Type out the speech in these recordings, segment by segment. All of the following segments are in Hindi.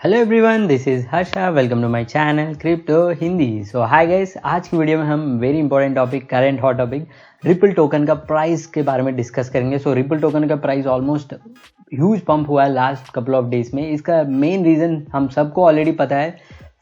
Hello everyone, this is Harsha. Welcome to my channel crypto Hindi. So hi guys, आज की वीडियो में हम very important topic, current hot topic ripple token का प्राइस के बारे में डिस्कस करेंगे। सो रिपल टोकन का प्राइस ऑलमोस्ट ह्यूज पंप हुआ है लास्ट कपल ऑफ डेज में। इसका मेन रीजन हम सबको ऑलरेडी पता है,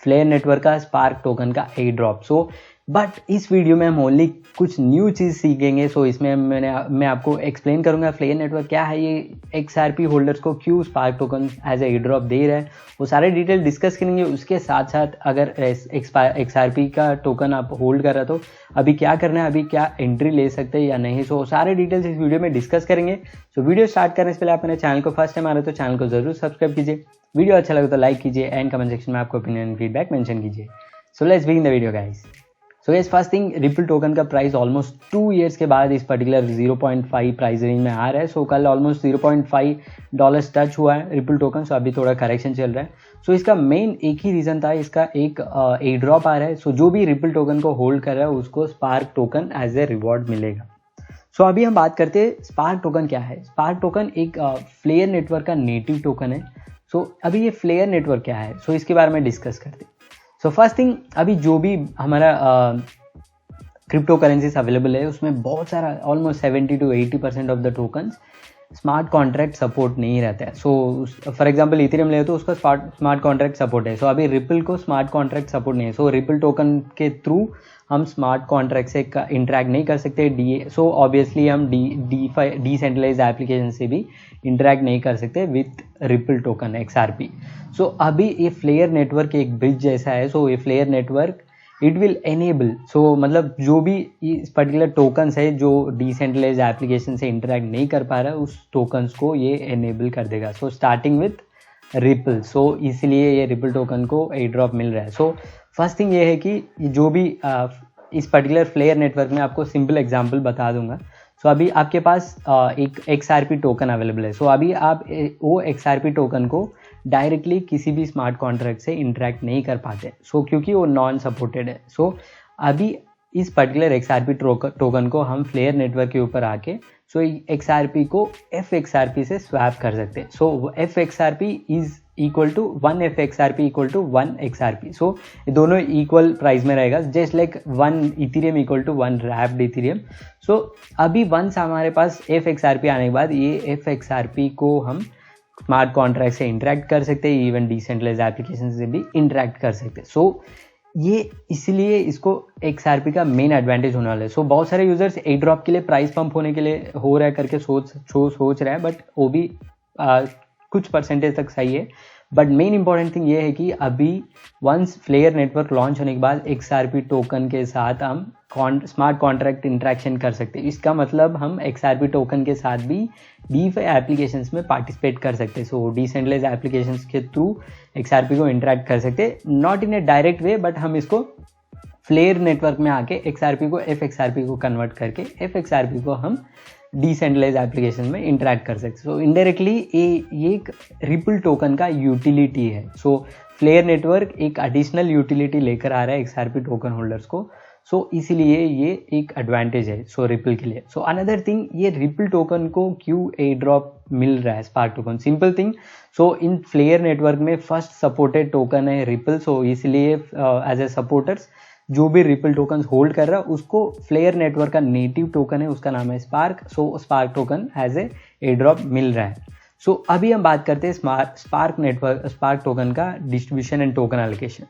फ्लेयर नेटवर्क का स्पार्क टोकन का ए ड्रॉप। सो बट इस वीडियो में हम ओनली कुछ न्यू चीज़ सीखेंगे। सो इसमें मैं आपको एक्सप्लेन करूंगा फ्लेयर नेटवर्क क्या है, ये XRP होल्डर्स को क्यों Spark token as a drop दे रहा है, वो सारे डिटेल डिस्कस करेंगे। उसके साथ साथ अगर XRP का टोकन आप होल्ड कर रहे हो तो अभी क्या करना है, अभी क्या एंट्री ले सकते हैं या नहीं, सो सारे डिटेल्स इस वीडियो में डिस्कस करेंगे। सो वीडियो स्टार्ट करने से पहले आप मेरे चैनल को फर्स्ट टाइम आ रहे हो तो चैनल को जरूर सब्सक्राइब कीजिए। वीडियो अच्छा लगे तो लाइक कीजिए एंड कमेंट सेक्शन में आपको ओपिनियन फीडबैक मेंशन कीजिए। So let's begin the video guys. So guys, first thing, ripple token का प्राइस ऑलमोस्ट 2 इयर्स के बाद इस पर्टिकुलर 0.5 प्राइस रेंज में आ रहा है। सो कल ऑलमोस्ट $0.5 टच हुआ है रिपल टोकन। सो अभी थोड़ा करेक्शन चल रहा है। सो इसका मेन एक ही रीजन था, इसका एक ए ड्रॉप आ रहा है। सो जो भी रिपल टोकन को होल्ड कर रहा है उसको spark token as a reward मिलेगा। सो अभी हम बात करते हैं स्पार्क टोकन क्या है। स्पार्क टोकन एक फ्लेयर नेटवर्क का नेटिव टोकन है। सो अभी ये फ्लेयर नेटवर्क क्या है, सो इसके बारे में डिस्कस करते हैं। सो फर्स्ट थिंग, अभी जो भी हमारा क्रिप्टो करेंसीज अवेलेबल है उसमें बहुत सारा almost 70 to 80% of the tokens smart contract support नहीं रहता है। सो फॉर एग्जांपल इथेरियम ले तो उसका स्मार्ट कॉन्ट्रैक्ट सपोर्ट है। सो अभी रिपल को स्मार्ट कॉन्ट्रैक्ट सपोर्ट नहीं है। सो रिपल टोकन के थ्रू हम स्मार्ट कॉन्ट्रैक्ट से इंटरेक्ट नहीं कर सकते। सो ऑब्वियसली हम डिसेंट्रलाइज्ड एप्लीकेशन से भी इंटरेक्ट नहीं कर सकते विथ रिपल टोकन XRP। सो अभी ये फ्लेयर नेटवर्क एक ब्रिज जैसा है। सो ये Flare network it will enable, so मतलब जो भी इस पर्टिकुलर टोकन्स है जो डिसेंट्रलाइज्ड एप्लीकेशन से इंटरेक्ट नहीं कर पा रहा है उस टोकन्स को ये एनेबल कर देगा। सो स्टार्टिंग विथ रिपल, सो इसलिए ये रिपल टोकन को ए ड्रॉप मिल रहा है। सो फर्स्ट थिंग ये है कि जो भी इस पर्टिकुलर फ्लेयर नेटवर्क में आपको सिंपल एग्जांपल बता दूंगा। सो अभी आपके पास एक XRP टोकन अवेलेबल है। सो अभी आप वो XRP टोकन को डायरेक्टली किसी भी स्मार्ट कॉन्ट्रैक्ट से इंटरेक्ट नहीं कर पाते, सो क्योंकि वो नॉन सपोर्टेड है। सो अभी इस पर्टिकुलर XRP टोकन को हम फ्लेयर नेटवर्क के ऊपर आके सो XRP को FXRP से स्वैप कर सकते हैं। So FXRP is equal to 1 equal to 1 XRP। So दोनों इक्वल प्राइस में रहेगा, just like 1 Ethereum equal to 1 wrapped Ethereum. So अभी वंस हमारे पास FXRP आने के बाद ये FXRP को हम स्मार्ट कॉन्ट्रैक्ट से इंटरेक्ट कर सकते हैं, इवन डिसेंट्रलाइज्ड एप्लीकेशन से भी इंटरेक्ट कर सकते हैं। सो ये इसलिए इसको XRP का मेन एडवांटेज होने वाला है। सो बहुत सारे यूजर्स ए ड्रॉप के लिए प्राइस पंप होने के लिए हो रहा है करके सोच रहा है, बट वो भी कुछ परसेंटेज तक सही है। बट मेन इंपॉर्टेंट थिंग ये है कि अभी वंस फ्लेयर नेटवर्क लॉन्च होने के बाद XRP टोकन के साथ हम स्मार्ट कॉन्ट्रैक्ट इंटरेक्शन कर सकते हैं। इसका मतलब हम XRP टोकन के साथ भी DeFi एप्लीकेशंस में पार्टिसिपेट कर सकते हैं। सो डिसेंट्रलाइज्ड एप्लीकेशंस के थ्रू XRP को इंटरेक्ट कर सकते हैं, not in A direct way, but हम इसको फ्लेयर नेटवर्क में आके XRP को FXRP को कन्वर्ट करके FXRP को हम डिसेंट्रलाइज्ड एप्लीकेशन में इंटरेक्ट कर सकते। सो इनडायरेक्टली ये एक रिपल टोकन का यूटिलिटी है। सो फ्लेयर नेटवर्क एक एडिशनल यूटिलिटी लेकर आ रहा है XRP टोकन होल्डर्स को। सो इसीलिए ये एक एडवांटेज है सो रिपल के लिए। सो अनदर थिंग, ये रिपल टोकन को क्यों ए ड्रॉप मिल रहा है स्पार्क टोकन, सिंपल थिंग। सो इन फ्लेयर नेटवर्क में फर्स्ट सपोर्टेड टोकन है रिपल। सो इसलिए एज ए सपोर्टर्स जो भी रिपल टोकन होल्ड कर रहा है उसको फ्लेयर नेटवर्क का नेटिव टोकन है, उसका नाम है Spark. So Spark token as a drop मिल रहा है। सो अभी हम बात करते हैं स्पार्क टोकन का distribution and token allocation.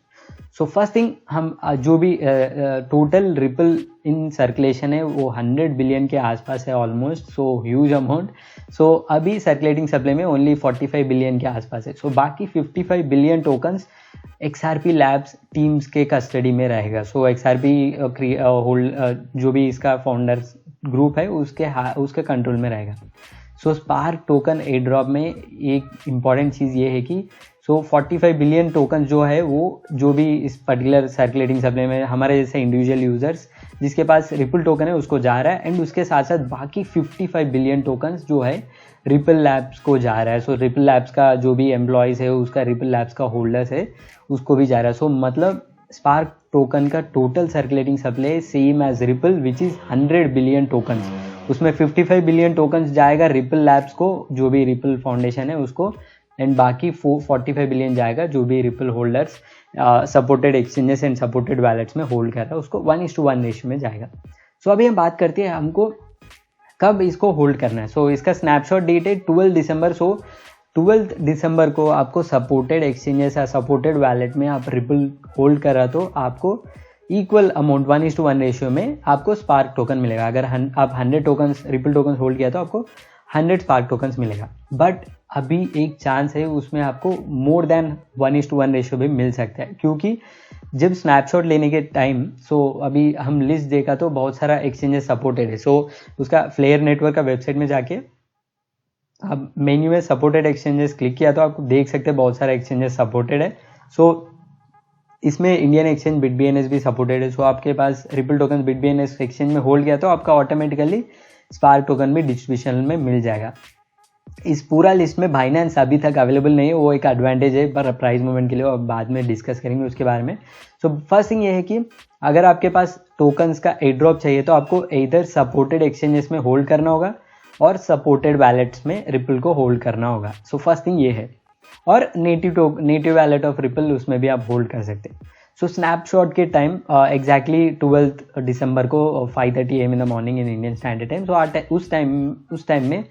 So first thing, हम जो भी टोटल रिपल इन सर्कुलेशन है वो 100 बिलियन के आसपास है almost. So huge amount. So अभी सर्कुलेटिंग सप्लाई में ओनली 45 बिलियन के आसपास है। सो बाकी 55 billion tokens XRP labs teams के कस्टडी में रहेगा। सो XRP होल्ड जो भी इसका फाउंडर्स ग्रुप है उसके कंट्रोल में रहेगा। सो स्पार्क टोकन ए ड्रॉप में एक इम्पॉर्टेंट चीज़ ये है कि 45 बिलियन टोकन जो है वो जो भी इस पर्टिकुलर सर्कुलेटिंग सप्लाई में हमारे जैसे इंडिविजुअल यूजर्स जिसके पास रिपल टोकन है उसको जा रहा है, एंड उसके साथ साथ बाकी 55 बिलियन टोकन्स जो है रिपल लैब्स को जा रहा है। सो रिपल लैब्स का जो भी एम्प्लॉयज़ है उसका रिपल लैब्स का होल्डर्स है उसको भी जा रहा है। सो मतलब स्पार्क टोकन का total circulating supply same as ripple which is 100 billion tokens. उसमें 55 बिलियन टोकन्स जाएगा रिपल लैब्स को, जो भी रिपल फाउंडेशन है उसको, एंड बाकी 45 बिलियन जाएगा जो भी ripple holders supported exchanges and supported wallets में होल्ड कर रहा है उसको 1:1 रेशियो में जाएगा। सो अभी हम बात करते हैं हमको कब इसको होल्ड करना है। सो इसका स्नैपशॉट डेट है 12 दिसंबर। सो 12 दिसंबर को आपको सपोर्टेड एक्सचेंजेस या सपोर्टेड वैलेट में आप रिपल होल्ड कर रहा तो आपको इक्वल अमाउंट 1:1 रेशियो में आपको स्पार्क टोकन मिलेगा। अगर आप 100 टोकन्स रिपल टोकन्स होल्ड किया तो आपको 100 स्पार्क टोकन्स मिलेगा। बट अभी एक चांस है उसमें आपको मोर देन 1:1 रेशियो भी मिल सकता है, क्योंकि जब स्नैपशॉट लेने के टाइम अभी हम लिस्ट देखा तो बहुत सारा एक्सचेंजेस सपोर्टेड है। उसका फ्लेयर नेटवर्क का वेबसाइट में जाके आप मेन्यू में सपोर्टेड एक्सचेंजेस क्लिक किया तो आपको देख सकते हैं बहुत सारा एक्सचेंजेस सपोर्टेड है। इसमें इंडियन एक्सचेंज BitBNS भी सपोर्टेड है। आपके पास रिपल टोकन BitBNS एक्सचेंज में होल्ड किया तो आपका ऑटोमेटिकली स्पार्क टोकन भी डिस्ट्रीब्यूशन में मिल जाएगा। इस पूरा लिस्ट में बाइनेंस अभी तक अवेलेबल नहीं है, वो एक एडवांटेज है पर प्राइस मूवमेंट के लिए अब बाद में डिस्कस करेंगे उसके बारे में। फर्स्ट थिंग ये है कि अगर आपके पास टोकन्स का एड्रॉप चाहिए तो आपको इधर सपोर्टेड एक्सचेंजेस में होल्ड करना होगा और सपोर्टेड वैलेट्स में रिपल को होल्ड करना होगा। फर्स्ट थिंग ये है, और नेटिव वैलेट ऑफ रिपल उसमें भी आप होल्ड कर सकते हैं। स्नैपशॉट के टाइम एग्जैक्टली 12 दिसंबर को 5:30 AM in the morning in Indian standard time. उस टाइम में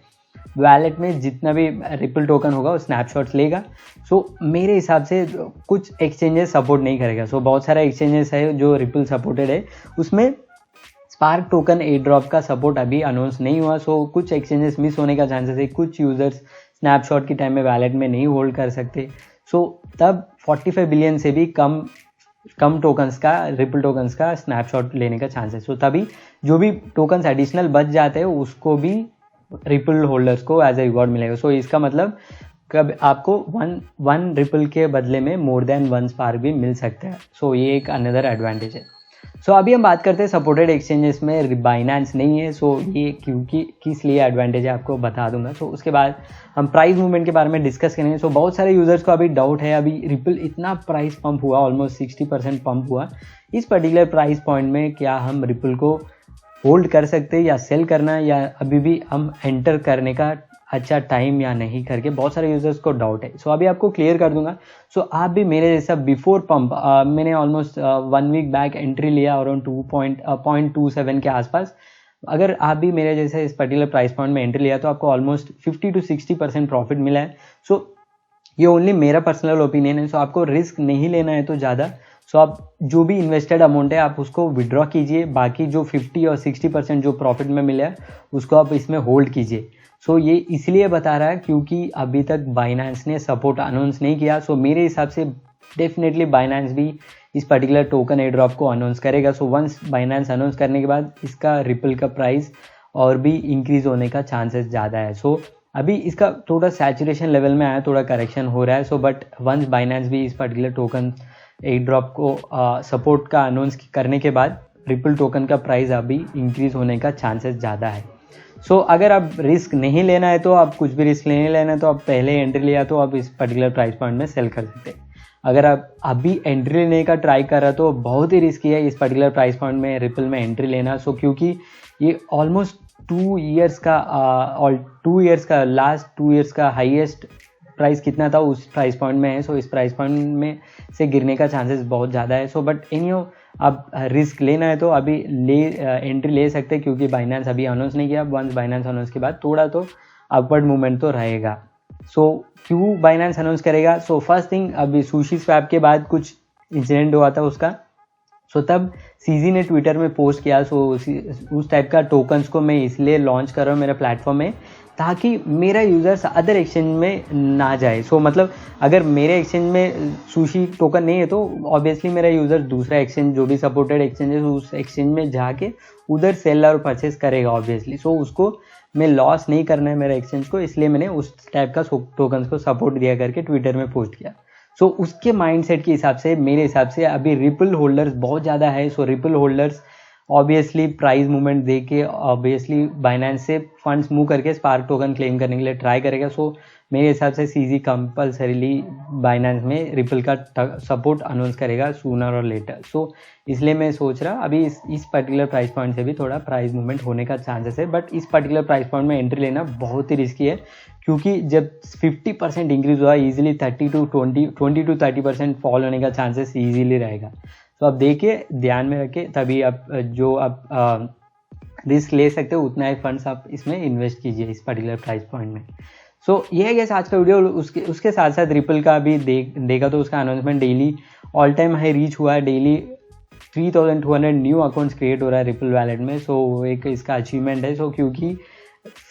वैलेट में जितना भी रिपल टोकन होगा वो स्नैपशॉट्स लेगा। मेरे हिसाब से कुछ एक्सचेंजेस सपोर्ट नहीं करेगा। बहुत सारा एक्सचेंजेस है जो रिपल सपोर्टेड है, उसमें स्पार्क टोकन एयर ड्रॉप का सपोर्ट अभी अनाउंस नहीं हुआ। कुछ एक्सचेंजेस मिस होने का चांसेस है, कुछ यूजर्स स्नैपशॉट के टाइम में वैलेट में नहीं होल्ड कर सकते। तब 45 बिलियन से भी कम टोकन्स का रिपल टोकन्स का स्नैपशॉट लेने का चांसेस। तभी जो भी टोकन्स एडिशनल बच जाते हैं उसको भी रिपल होल्डर्स को एज ए रिवॉर्ड मिलेगा। इसका मतलब कब आपको वन रिपल के बदले में मोर देन 1 स्पार्क भी मिल सकता है। ये एक अनदर एडवांटेज है। अभी हम बात करते हैं सपोर्टेड एक्सचेंजेस में बाइनेंस नहीं है। ये क्योंकि किस लिए एडवांटेज है आपको बता दूंगा। उसके बाद हम प्राइस मूवमेंट के बारे में डिस्कस करेंगे। बहुत सारे यूजर्स को अभी डाउट है, अभी रिपल इतना प्राइस पंप हुआ, ऑलमोस्ट 60% पंप हुआ, इस पर्टिकुलर प्राइस पॉइंट में क्या हम रिपल को होल्ड कर सकते हैं या सेल करना है, या अभी भी हम एंटर करने का अच्छा टाइम या नहीं करके बहुत सारे यूजर्स को डाउट है। अभी आपको क्लियर कर दूंगा। आप भी मेरे जैसा बिफोर पंप मैंने ऑलमोस्ट 1 वीक बैक एंट्री लिया अराउंड 2.27 के आसपास। अगर आप भी मेरे जैसे इस पर्टिकुलर प्राइस पॉइंट में एंट्री लिया तो आपको ऑलमोस्ट 50 to 60% प्रॉफिट मिला है। ये ओनली मेरा पर्सनल ओपिनियन है। आपको रिस्क नहीं लेना है तो ज़्यादा। आप जो भी इन्वेस्टेड अमाउंट है आप उसको विड्रॉ कीजिए, बाकी जो 50 और 60% जो प्रॉफिट में मिला है उसको आप इसमें होल्ड कीजिए। ये इसलिए बता रहा है क्योंकि अभी तक बाइनेंस ने सपोर्ट अनाउंस नहीं किया। मेरे हिसाब से डेफिनेटली बाइनेंस भी इस पर्टिकुलर टोकन एयर ड्रॉप को अनाउंस करेगा। वंस बाइनेंस अनाउंस करने के बाद इसका रिपल का प्राइस और भी इंक्रीज होने का चांसेस ज़्यादा है। अभी इसका थोड़ा सैचुरेशन लेवल में आया, थोड़ा करेक्शन हो रहा है। बट वंस बाइनेंस भी इस पर्टिकुलर टोकन एयर ड्रॉप को सपोर्ट का अनाउंस करने के बाद रिपल टोकन का प्राइस अभी इंक्रीज होने का चांसेस ज़्यादा है। अगर आप रिस्क नहीं लेना है तो आप कुछ भी रिस्क नहीं लेना है तो आप पहले एंट्री लिया तो आप इस पर्टिकुलर प्राइस पॉइंट में सेल कर सकते हैं। अगर आप अभी एंट्री लेने का ट्राई कर रहे हो तो बहुत ही रिस्की है इस पर्टिकुलर प्राइस पॉइंट में रिपल में एंट्री लेना। क्योंकि ये ऑलमोस्ट 2 इयर्स का लास्ट 2 इयर्स का हाईएस्ट प्राइस कितना था उस प्राइस पॉइंट में है। इस प्राइस पॉइंट में से गिरने का चांसेस बहुत ज़्यादा है। बट एनीहाउ आप रिस्क लेना है तो अभी एंट्री ले सकते हैं, क्योंकि बाइनेंस अभी अनाउंस नहीं किया। वंस बाइनेंस अनाउंस के बाद थोड़ा तो अपवर्ड मूवमेंट तो रहेगा। क्यों बाइनेंस अनाउंस करेगा? फर्स्ट थिंग, अभी सुशी स्वैप के बाद कुछ इंसिडेंट हुआ था उसका। तब सीजी ने ट्विटर में पोस्ट किया। उस टाइप का टोकन्स को मैं इसलिए लॉन्च कर रहा हूँ मेरे प्लेटफॉर्म में ताकि मेरा यूजर्स अदर एक्सचेंज में ना जाए। मतलब अगर मेरे एक्सचेंज में सुशी टोकन नहीं है तो ऑब्वियसली मेरा यूजर दूसरा एक्सचेंज जो भी सपोर्टेड एक्सचेंज है उस एक्सचेंज में जाके उधर सेल और परचेस करेगा ऑब्वियसली। उसको मैं लॉस नहीं करना है मेरा एक्सचेंज को, इसलिए मैंने उस टाइप का टोकन्स को सपोर्ट दिया करके ट्विटर में पोस्ट किया। उसके माइंडसेट के हिसाब से मेरे हिसाब से अभी रिपल होल्डर्स बहुत ज़्यादा है। Ripple holders obviously price movement दे के ऑब्वियसली बाइनेंस से फंड्स मूव करके स्पार्क टोकन क्लेम करने के लिए ट्राई करेगा। मेरे हिसाब से सीजी कंपल्सरीली बाइनेंस में रिपल का सपोर्ट अनाउंस करेगा सूनर और लेटर। इसलिए मैं सोच रहा अभी इस पर्टिकुलर प्राइस पॉइंट से भी थोड़ा प्राइस मूवमेंट होने का चांसेस है। बट इस पर्टिकुलर प्राइस पॉइंट में एंट्री लेना बहुत ही रिस्की है, क्योंकि जब 50% इंक्रीज हुआ इजीली 20 to 30% फॉल होने का चांसेस इजीली रहेगा। तो आप देखिए, ध्यान में रखिए, तभी आप जो आप रिस्क ले सकते हो उतना ही फंड्स आप इसमें इन्वेस्ट कीजिए इस पर्टिकुलर प्राइस पॉइंट में। सो ये है गैस आज का वीडियो। उसके साथ साथ रिपल का भी देखा तो उसका announcement daily all time high reach हुआ है। डेली 3200 न्यू अकाउंट्स क्रिएट हो रहा है रिपल वैलेट में। सो एक इसका अचीवमेंट है। सो क्योंकि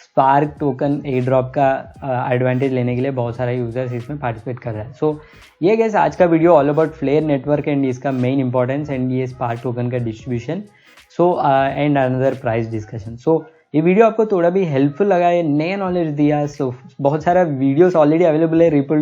स्पार्क टोकन एयर ड्रॉप का एडवांटेज लेने के लिए बहुत सारा यूजर्स इसमें पार्टिसिपेट कर रहा है। सो ये गैस आज का video all about Flare network and इसका मेन इंपॉर्टेंस एंड ये स्पार्क टोकन का distribution and another price discussion. So ये वीडियो आपको थोड़ा भी हेल्पफुल लगा, ये नया नॉलेज दिया। सो बहुत सारा वीडियोस ऑलरेडी अवेलेबल है। Ripple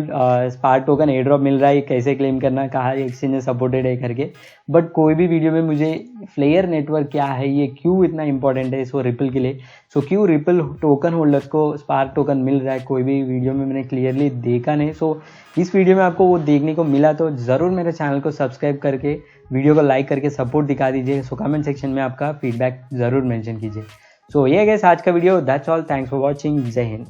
Spark token airdrop मिल रहा है, कैसे क्लेम करना, कहाँ एक्सचेंज सपोर्टेड है करके। बट कोई भी वीडियो में मुझे फ्लेयर नेटवर्क क्या है, ये क्यों इतना इंपॉर्टेंट है सो रिपल के लिए, सो क्यों रिपल टोकन होल्डर्स को स्पार्क टोकन मिल रहा है, कोई भी वीडियो में मैंने क्लियरली देखा नहीं। सो इस वीडियो में आपको वो देखने को मिला, तो ज़रूर मेरे चैनल को सब्सक्राइब करके वीडियो को लाइक करके सपोर्ट दिखा दीजिए। सो कमेंट सेक्शन में आपका फीडबैक ज़रूर मेंशन कीजिए। सो ये गैस आज का video. That's all, thanks for watching. जय हिंद।